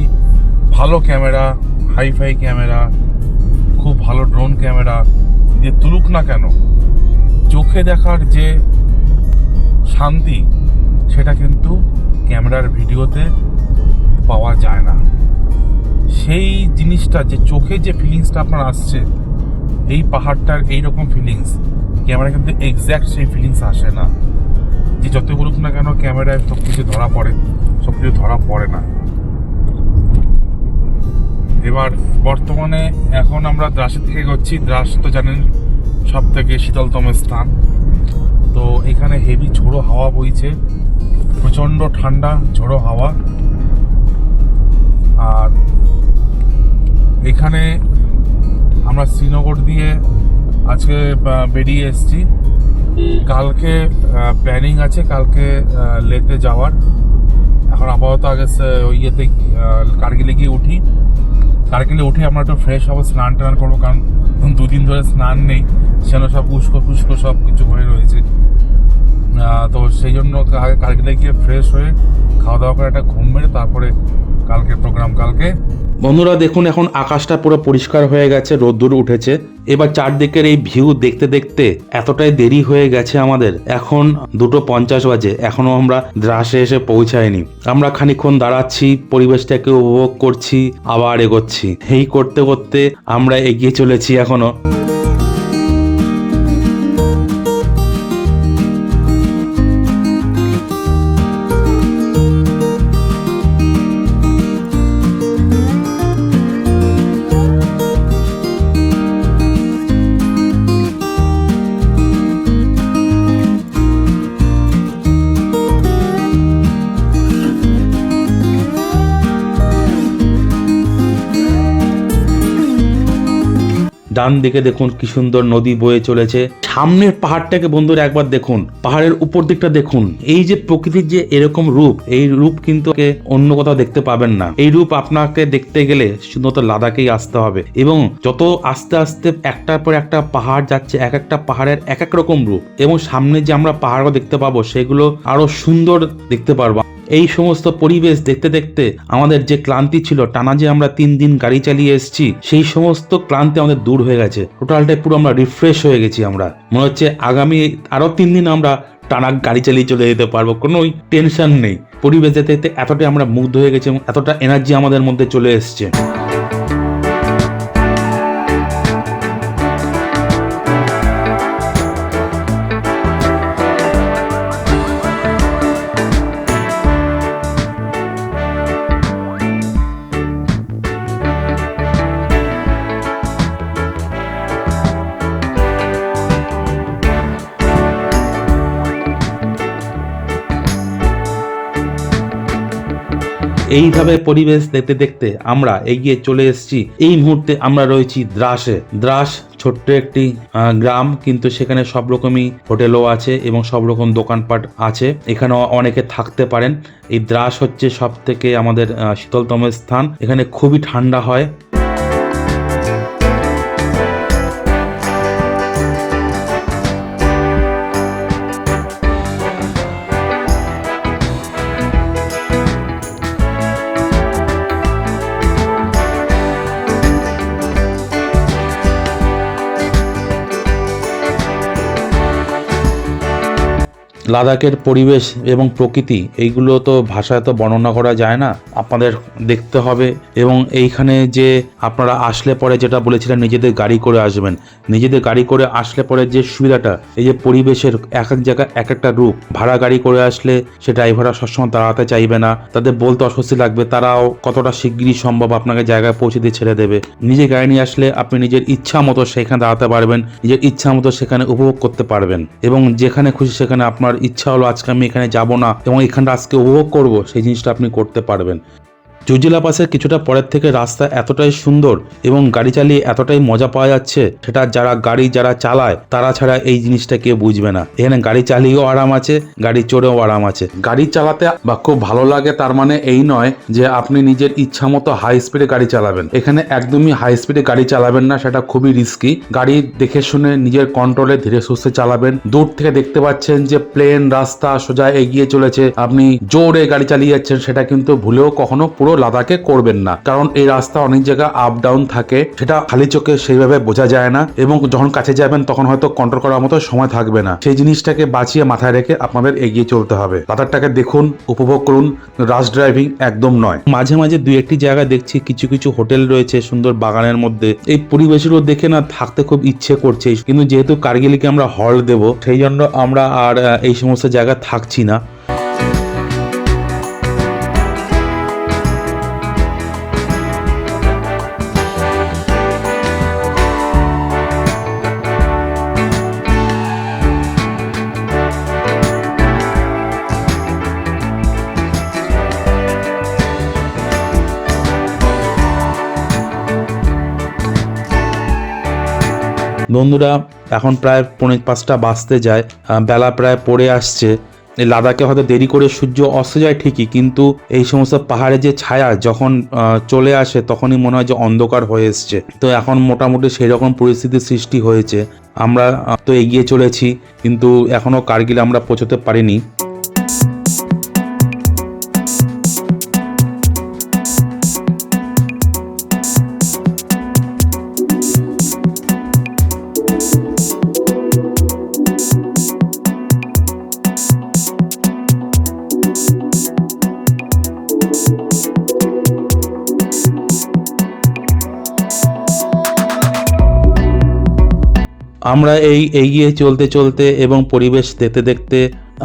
ভালো ক্যামেরা, হাইফাই ক্যামেরা, খুব ভালো ড্রোন ক্যামেরা দিয়ে তুলুক না কেন, চোখে দেখার যে শান্তি সেটা কিন্তু ক্যামেরার ভিডিওতে পাওয়া যায় না। সেই জিনিসটা, যে চোখে যে ফিলিংসটা আপনার আসছে এই পাহাড়টার এইরকম ফিলিংস, ক্যামেরা কিন্তু এক্স্যাক্ট সেই ফিলিংস আসে না। যে যতই বলুক না কেন ক্যামেরায় সব কিছু ধরা পড়ে, সব কিছু ধরা পড়ে না। এবার বর্তমানে এখন আমরা দ্রাসের দিকে এগোচ্ছি। দ্রাস তো জানেন সব থেকে শীতলতম স্থান। তো এখানে হেভি ঝোড়ো হাওয়া বইছে, প্রচণ্ড ঠান্ডা ঝোড়ো হাওয়া। আর এখানে আমরা শ্রীনগর দিয়ে আজকে বেরিয়ে এসেছি। কালকে প্ল্যানিং আছে কালকে লেতে যাওয়ার। এখন আপাতত আগে ইয়েতে কার্গিলে গিয়ে উঠি। কার্গিলে উঠে আমরা একটু ফ্রেশ হবো, স্নান টান করবো, কারণ দুদিন ধরে স্নান নেই, সেখানে সব উস্কো সব কিছু হয়ে রয়েছে। তো সেই জন্য কার্গিলে গিয়ে ফ্রেশ হয়ে খাওয়া দাওয়া করে একটা ঘুম মেরে তারপরে কালকে প্রোগ্রাম। কালকে বন্ধুরা দেখুন, এখন আকাশটা পুরো পরিষ্কার হয়ে গেছে, রোদ্দুর উঠেছে। এবার চারদিকের এই ভিউ দেখতে দেখতে এতটাই দেরি হয়ে গেছে আমাদের, এখন 2:50 বাজে, এখনো আমরা দ্রাসে এসে পৌঁছাইনি। আমরা খানিকক্ষণ দাঁড়াচ্ছি, পরিবেশটাকে উপভোগ করছি, আবার এগোচ্ছি। এই করতে করতে আমরা এগিয়ে চলেছি এখনো। ডান দিকে দেখুন কি সুন্দর নদী বয়ে চলেছে। সামনের পাহাড়টাকে বন্ধুরা একবার দেখুন, পাহাড়ের উপর দিকটা দেখুন। এই যে প্রকৃতির যে এরকম রূপ, এই রূপ কিন্তু অন্য কোথাও দেখতে পাবেন না। এই রূপ আপনাকে দেখতে গেলে শুধুমাত্র লাদাখেই আসতে হবে। এবং যত আস্তে আস্তে একটার পর একটা পাহাড় যাচ্ছে, এক একটা পাহাড়ের এক এক রকম রূপ, এবং সামনে যে আমরা পাহাড়ও দেখতে পাবো সেগুলো আরো সুন্দর দেখতে পারবো। এই সমস্ত পরিবেশ দেখতে দেখতে আমাদের যে ক্লান্তি ছিল, টানা যে আমরা 3 দিন গাড়ি চালিয়ে এসেছি, সেই সমস্ত ক্লান্তি আমাদের দূর হয়ে গেছে। টোটালটাই পুরো আমরা রিফ্রেশ হয়ে গেছি। আমরা মনে হচ্ছে আগামী আরো 3 দিন আমরা টানা গাড়ি চালিয়ে চলে যেতে পারবো, কোনো টেনশন নেই। পরিবেশ দেখতে দেখতে এতটাই আমরা মুগ্ধ হয়ে গেছি এবং এতটা এনার্জি আমাদের মধ্যে চলে এসছে। এইভাবে পরিবেশ দেখতে দেখতে আমরা এগিয়ে চলে এসেছি। এই মুহূর্তে আমরা রয়েছি দ্রাসে। দ্রাস ছোট্ট একটি গ্রাম, কিন্তু সেখানে সব রকমই হোটেলও আছে এবং সব রকম দোকানপাট আছে। এখানে অনেকে থাকতে পারেন। এই দ্রাস হচ্ছে সব থেকে আমাদের শীতলতম স্থান। এখানে খুবই ঠান্ডা হয়। লাদাখের পরিবেশ এবং প্রকৃতি এইগুলো তো ভাষায় তো বর্ণনা করা যায় না, আপনাদের দেখতে হবে। এবং এইখানে যে আপনারা আসলে পরে যেটা বলেছিলেন নিজেদের গাড়ি করে আসবেন, নিজেদের গাড়ি করে আসলে পরে যে সুবিধাটা, এই যে পরিবেশের এক এক জায়গায় এক একটা রূপ। ভাড়া গাড়ি করে আসলে সে ড্রাইভাররা সবসময় দাঁড়াতে চাইবে না, তাদের বলতে অস্বস্তি লাগবে, তারাও কতটা শিগগিরই সম্ভব আপনাকে জায়গায় পৌঁছে দিয়ে ছেড়ে দেবে। নিজে গাড়ি নিয়ে আসলে আপনি নিজের ইচ্ছা মতো সেখানে দাঁড়াতে পারবেন, নিজের ইচ্ছা মতো সেখানে উপভোগ করতে পারবেন। এবং যেখানে খুশি সেখানে আপনার ইচ্ছা হলো আজকে আমি এখানে যাব না এবং এখানটা আজকে উপভোগ করব, সেই জিনিসটা আপনি করতে পারবেন। জুজিলা পাসের কিছুটা পরের থেকে রাস্তা এতটাই সুন্দর এবং গাড়ি চালিয়ে এতটাই মজা পাওয়া যাচ্ছে, সেটা যারা চালায় তারা ছাড়া এই জিনিসটা কেউ বুঝবে না। এখানে গাড়ি চালিয়েও আরাম আছে, গাড়ি চড়েও আরাম আছে। গাড়ি চালাতে বা খুব ভালো লাগে তার মানে এই নয় যে আপনি নিজের ইচ্ছা মতো হাই স্পিডে গাড়ি চালাবেন। এখানে একদমই হাই স্পিডে গাড়ি চালাবেন না, সেটা খুবই রিস্কি। গাড়ি দেখে শুনে নিজের কন্ট্রোলে ধীরে সুস্থে চালাবেন। দূর থেকে দেখতে পাচ্ছেন যে প্লেন রাস্তা সোজা এগিয়ে চলেছে, আপনি জোরে গাড়ি চালিয়ে যাচ্ছেন, সেটা কিন্তু ভুলেও কখনো পুরো লাদাখে করবেন না। কারণ এই রাস্তা অনেক জায়গা আপ ডাউন থাকে, সেটা খালি চোখে সেইভাবে বোঝা যায় না এবং যখন কাছে যাবেন তখন হয়তো কন্ট্রোল করার মতো সময় থাকবে না। সেই জিনিসটাকে বাঁচিয়ে মাথায় রেখে আপনাদের এগিয়ে চলতে হবে। লাদাখটাকে দেখুন, উপভোগ করুন, রাশ ড্রাইভিং একদম নয়। মাঝে মাঝে দুই একটি জায়গা দেখছি কিছু কিছু হোটেল রয়েছে সুন্দর বাগানের মধ্যে। এই পরিবেশগুলো দেখে না থাকতে খুব ইচ্ছে করছে, কিন্তু যেহেতু কার্গিলকে আমরা হল্ট দেব সেই জন্য আমরা আর এই সমস্ত জায়গা থাকছি না। বন্ধুরা এখন প্রায় 4:45 বাজতে যায়, বেলা প্রায় পড়ে আসছে। এই লাদাখে হয়তো দেরি করে সূর্য অস্ত যায় ঠিকই, কিন্তু এই সমস্ত পাহাড়ে যে ছায়া যখন চলে আসে তখনই মনে হয় যে অন্ধকার হয়ে এসছে। তো এখন মোটামুটি সেই রকম পরিস্থিতির সৃষ্টি হয়েছে। আমরা তো এগিয়ে চলেছি, কিন্তু এখনো কার্গিল আমরা পৌঁছতে পারিনি। আমরা এই এগিয়ে চলতে চলতে এবং পরিবেশ দেখতে দেখতে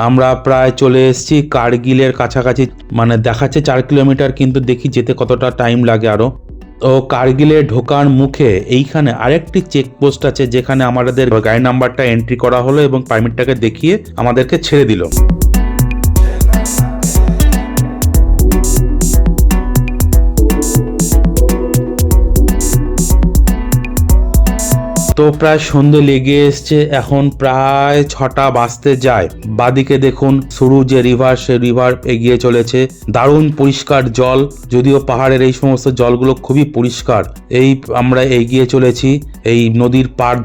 আমরা প্রায় চলে এসেছি কার্গিলের কাছাকাছি। মানে দেখাচ্ছে 4 কিলোমিটার, কিন্তু দেখি যেতে কতটা টাইম লাগে আরো। তো কার্গিলে ঢোকার মুখে এইখানে আরেকটি চেকপোস্ট আছে, যেখানে আমাদের গাড়ি নাম্বারটা এন্ট্রি করা হলো এবং পারমিটটাকে দেখিয়ে আমাদেরকে ছেড়ে দিল। তো প্রায় সন্ধ্যে লেগে এসছে, এখন প্রায় 6টা বাজতে যায়। বাদিকে দেখুন সরু যে রিভার, সে রিভার এগিয়ে চলেছে। দারুণ পরিষ্কার জল, যদিও পাহাড়ের এই সমস্ত জলগুলো খুবই পরিষ্কার। এই আমরা এগিয়ে চলেছি, এই নদীর পাড়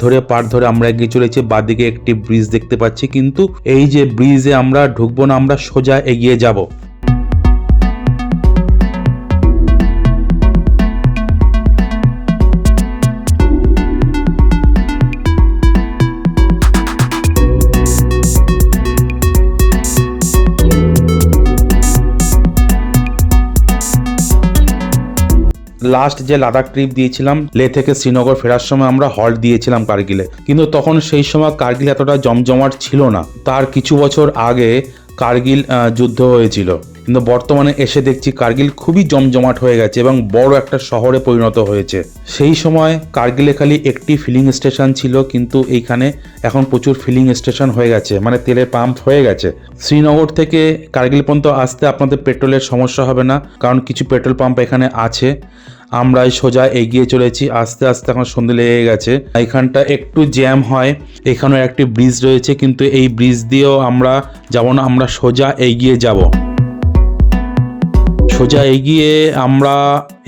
ধরে আমরা এগিয়ে চলেছি। বাদিকে একটি ব্রিজ দেখতে পাচ্ছি, কিন্তু এই যে ব্রিজে আমরা ঢুকবো না, আমরা সোজা এগিয়ে যাব। লাস্ট যে লাদাখ ট্রিপ দিয়েছিলাম, লে থেকে শ্রীনগর ফেরার সময় আমরা হল্ট দিয়েছিলাম কার্গিলে, কিন্তু তখন সেই সময় কার্গিল এতটা জমজমাট ছিল না। তার কিছু বছর আগে কার্গিল যুদ্ধ হয়েছিল, কিন্তু বর্তমানে এসে দেখছি কার্গিল খুবই জমজমাট হয়ে গেছে এবং বড় একটা শহরে পরিণত হয়েছে। সেই সময় কার্গিলে খালি একটি ফিলিং স্টেশন ছিল, কিন্তু এইখানে এখন প্রচুর ফিলিং স্টেশন হয়ে গেছে, মানে তেলের পাম্প হয়ে গেছে। শ্রীনগর থেকে কার্গিল পর্যন্ত আসতে আপনাদের পেট্রোলের সমস্যা হবে না, কারণ কিছু পেট্রোল পাম্প এখানে আছে। আমরা সোজা এগিয়ে চলেছি, আস্তে আস্তে এখন সন্ধ্যে লেগে গেছে। এখানটা একটু জ্যাম হয়, এখানেও একটি ব্রিজ রয়েছে, কিন্তু এই ব্রিজ দিয়েও আমরা যাব না, আমরা সোজা এগিয়ে যাব। সোজা আমরা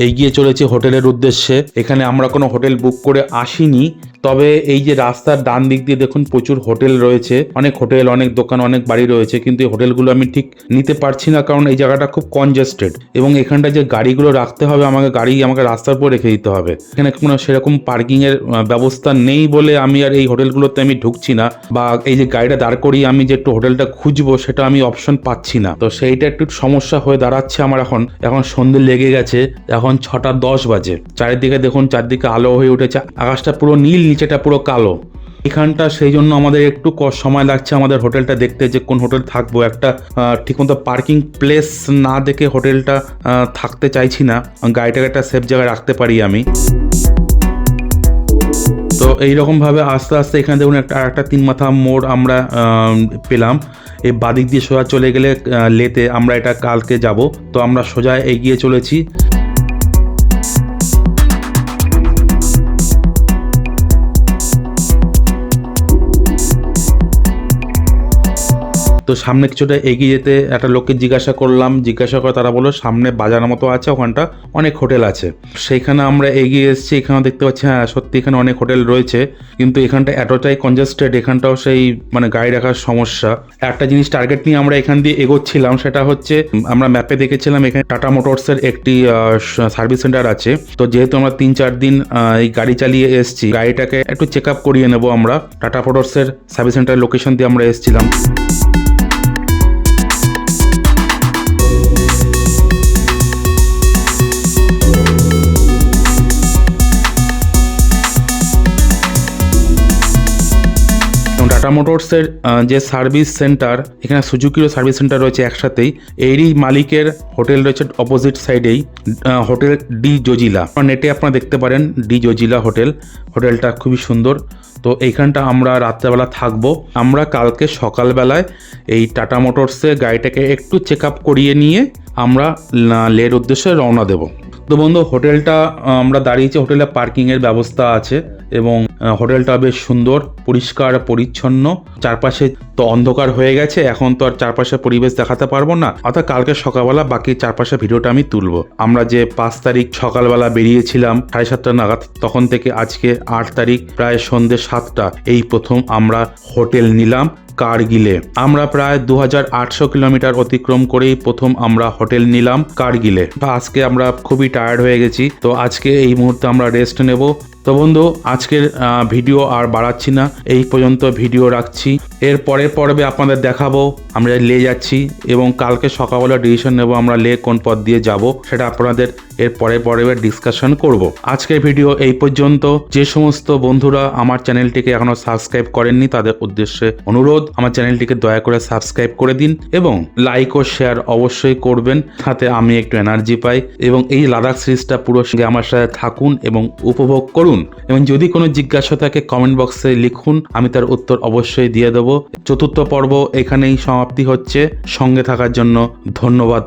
এগিয়ে চলেছি হোটেলের উদ্দেশ্যে। এখানে আমরা কোনো হোটেল বুক করে আসিনি, তবে এই যে রাস্তার ডান দিক দিয়ে দেখুন প্রচুর হোটেল রয়েছে, অনেক হোটেল, অনেক দোকান, অনেক বাড়ি রয়েছে, কিন্তু এই হোটেলগুলো আমি ঠিক নিতে পারছি না, কারণ এই জায়গাটা খুব কনজেস্টেড এবং এখানটা যে গাড়িগুলো রাখতে হবে, আমাকে রাস্তার উপর রেখে দিতে হবে। এখানে কোনো সেরকম পার্কিং এর ব্যবস্থা নেই বলে আমি আর এই হোটেলগুলোতে আমি ঢুকছি না, বা এই যে গাড়িটা দাঁড় করিয়ে আমি যে একটু হোটেলটা খুঁজবো সেটা আমি অপশন পাচ্ছি না। তো সেইটা একটু সমস্যা হয়ে দাঁড়াচ্ছে আমার। এখন সন্ধ্যে লেগে গেছে, এখন 6টা 10 বাজে। চারিদিকে দেখুন, চারদিকে আলো হয়ে উঠেছে, আকাশটা পুরো নীল, নিচেটা পুরো কালো। এখানটা সেই জন্য আমাদের একটু সময় লাগছে আমাদের হোটেলটা দেখতে, যে কোন হোটেল থাকবো। একটা ঠিকমতো পার্কিং প্লেস না দেখে হোটেলটা থাকতে চাইছি না, গাড়িটাকে একটা সেফ জায়গায় রাখতে পারি আমি। তো এইরকম ভাবে আস্তে আস্তে এখানে দেখুন একটা 3 মাথা মোড় আমরা পেলাম। এই বাদিক দিয়ে সোজা চলে গেলে লেতে, আমরা এটা কালকে যাব। তো আমরা সোজা এগিয়ে চলেছি। তো সামনে কিছুটা এগিয়ে যেতে একটা লোককে জিজ্ঞাসা করে তারা বললো সামনে বাজারের মতো আছে, ওখানটা অনেক হোটেল আছে। সেইখানে আমরা এগিয়ে এসেছি, এখানে দেখতে পাচ্ছি হ্যাঁ সত্যি এখানে অনেক হোটেল রয়েছে, কিন্তু এখানটা এতটাই কনজেস্টেড, এখানটাও সেই মানে গাড়ি রাখার সমস্যা। একটা জিনিস টার্গেট নিয়ে আমরা এখান দিয়ে এগোচ্ছিলাম, সেটা হচ্ছে আমরা ম্যাপে দেখেছিলাম এখানে টাটা মোটরসের একটি সার্ভিস সেন্টার আছে। তো যেহেতু আমরা 3-4 দিন এই গাড়ি চালিয়ে এসেছি, গাড়িটাকে একটু চেক আপ করিয়ে নেবো আমরা। টাটা মোটরসের সার্ভিস সেন্টার লোকেশন দিয়ে আমরা এসেছিলাম। টাটা মোটরসের যে সার্ভিস সেন্টার, এখানে সুজুকিরও সার্ভিস সেন্টার রয়েছে একসাথেই। এরই মালিকের হোটেল রয়েছে অপোজিট সাইডেই, হোটেল ডি জজিলা। নেটে আপনারা দেখতে পারেন ডি জজিলা হোটেলটা খুবই সুন্দর। তো এইখানটা আমরা রাত্রেবেলা থাকবো। আমরা কালকে সকালবেলায় এই টাটা মোটরসে গাড়িটাকে একটু চেক আপ করিয়ে নিয়ে আমরা লের উদ্দেশ্যে রওনা দেব। তো বন্ধু, হোটেলটা আমরা দাঁড়িয়েছি, হোটেলে পার্কিংয়ের ব্যবস্থা আছে এবং হোটেলটা বেশ সুন্দর, পরিষ্কার পরিচ্ছন্ন। চারপাশে তো অন্ধকার হয়ে গেছে, এখন তো আর চারপাশে পরিবেশ দেখাতে পারবো না, অর্থাৎ কালকে সকালবেলা বাকি চারপাশে ভিডিওটা আমি তুলবো। আমরা যে 5 তারিখ সকালবেলা বেরিয়েছিলাম 7:30 নাগাদ, তখন থেকে আজকে 8 তারিখ প্রায় সন্ধ্যে 7টা এই প্রথম আমরা হোটেল নিলাম কার্গিলে। আমরা প্রায় 2800 কিলোমিটার অতিক্রম করেই প্রথম আমরা হোটেল নিলাম কার্গিলে। আজকে আমরা খুবই টায়ার্ড হয়ে গেছি, তো আজকে এই মুহূর্তে আমরা রেস্ট নেব। তো বন্ধু, আজকের ভিডিও আর বাড়াচ্ছি না, এই পর্যন্ত ভিডিও রাখছি। এর পরের পর্বে আপনাদের দেখাবো আমরা লে যাচ্ছি এবং কালকে সকালবেলা ডিসিশন নেব আমরা লে কোন পথ দিয়ে যাব, সেটা আপনাদের এর পরের পর্বে ডিসকাশন করব। আজকের ভিডিও এই পর্যন্ত। যে সমস্ত বন্ধুরা আমার চ্যানেলটিকে এখনো সাবস্ক্রাইব করেননি, তাদের উদ্দেশ্যে অনুরোধ, আমার চ্যানেলটিকে দয়া করে সাবস্ক্রাইব করে দিন এবং লাইক ও শেয়ার অবশ্যই করবেন, তাতে আমি একটু এনার্জি পাই। এবং এই লাদাখ সিরিজটা পুরো সঙ্গে আমার সাথে থাকুন এবং উপভোগ করুন। এবং যদি কোনো জিজ্ঞাসা থাকে কমেন্ট বক্সে লিখুন, আমি তার উত্তর অবশ্যই দিয়ে দেবো। 4র্থ পর্ব এখানেই সমাপ্তি হচ্ছে। সঙ্গে থাকার জন্য ধন্যবাদ।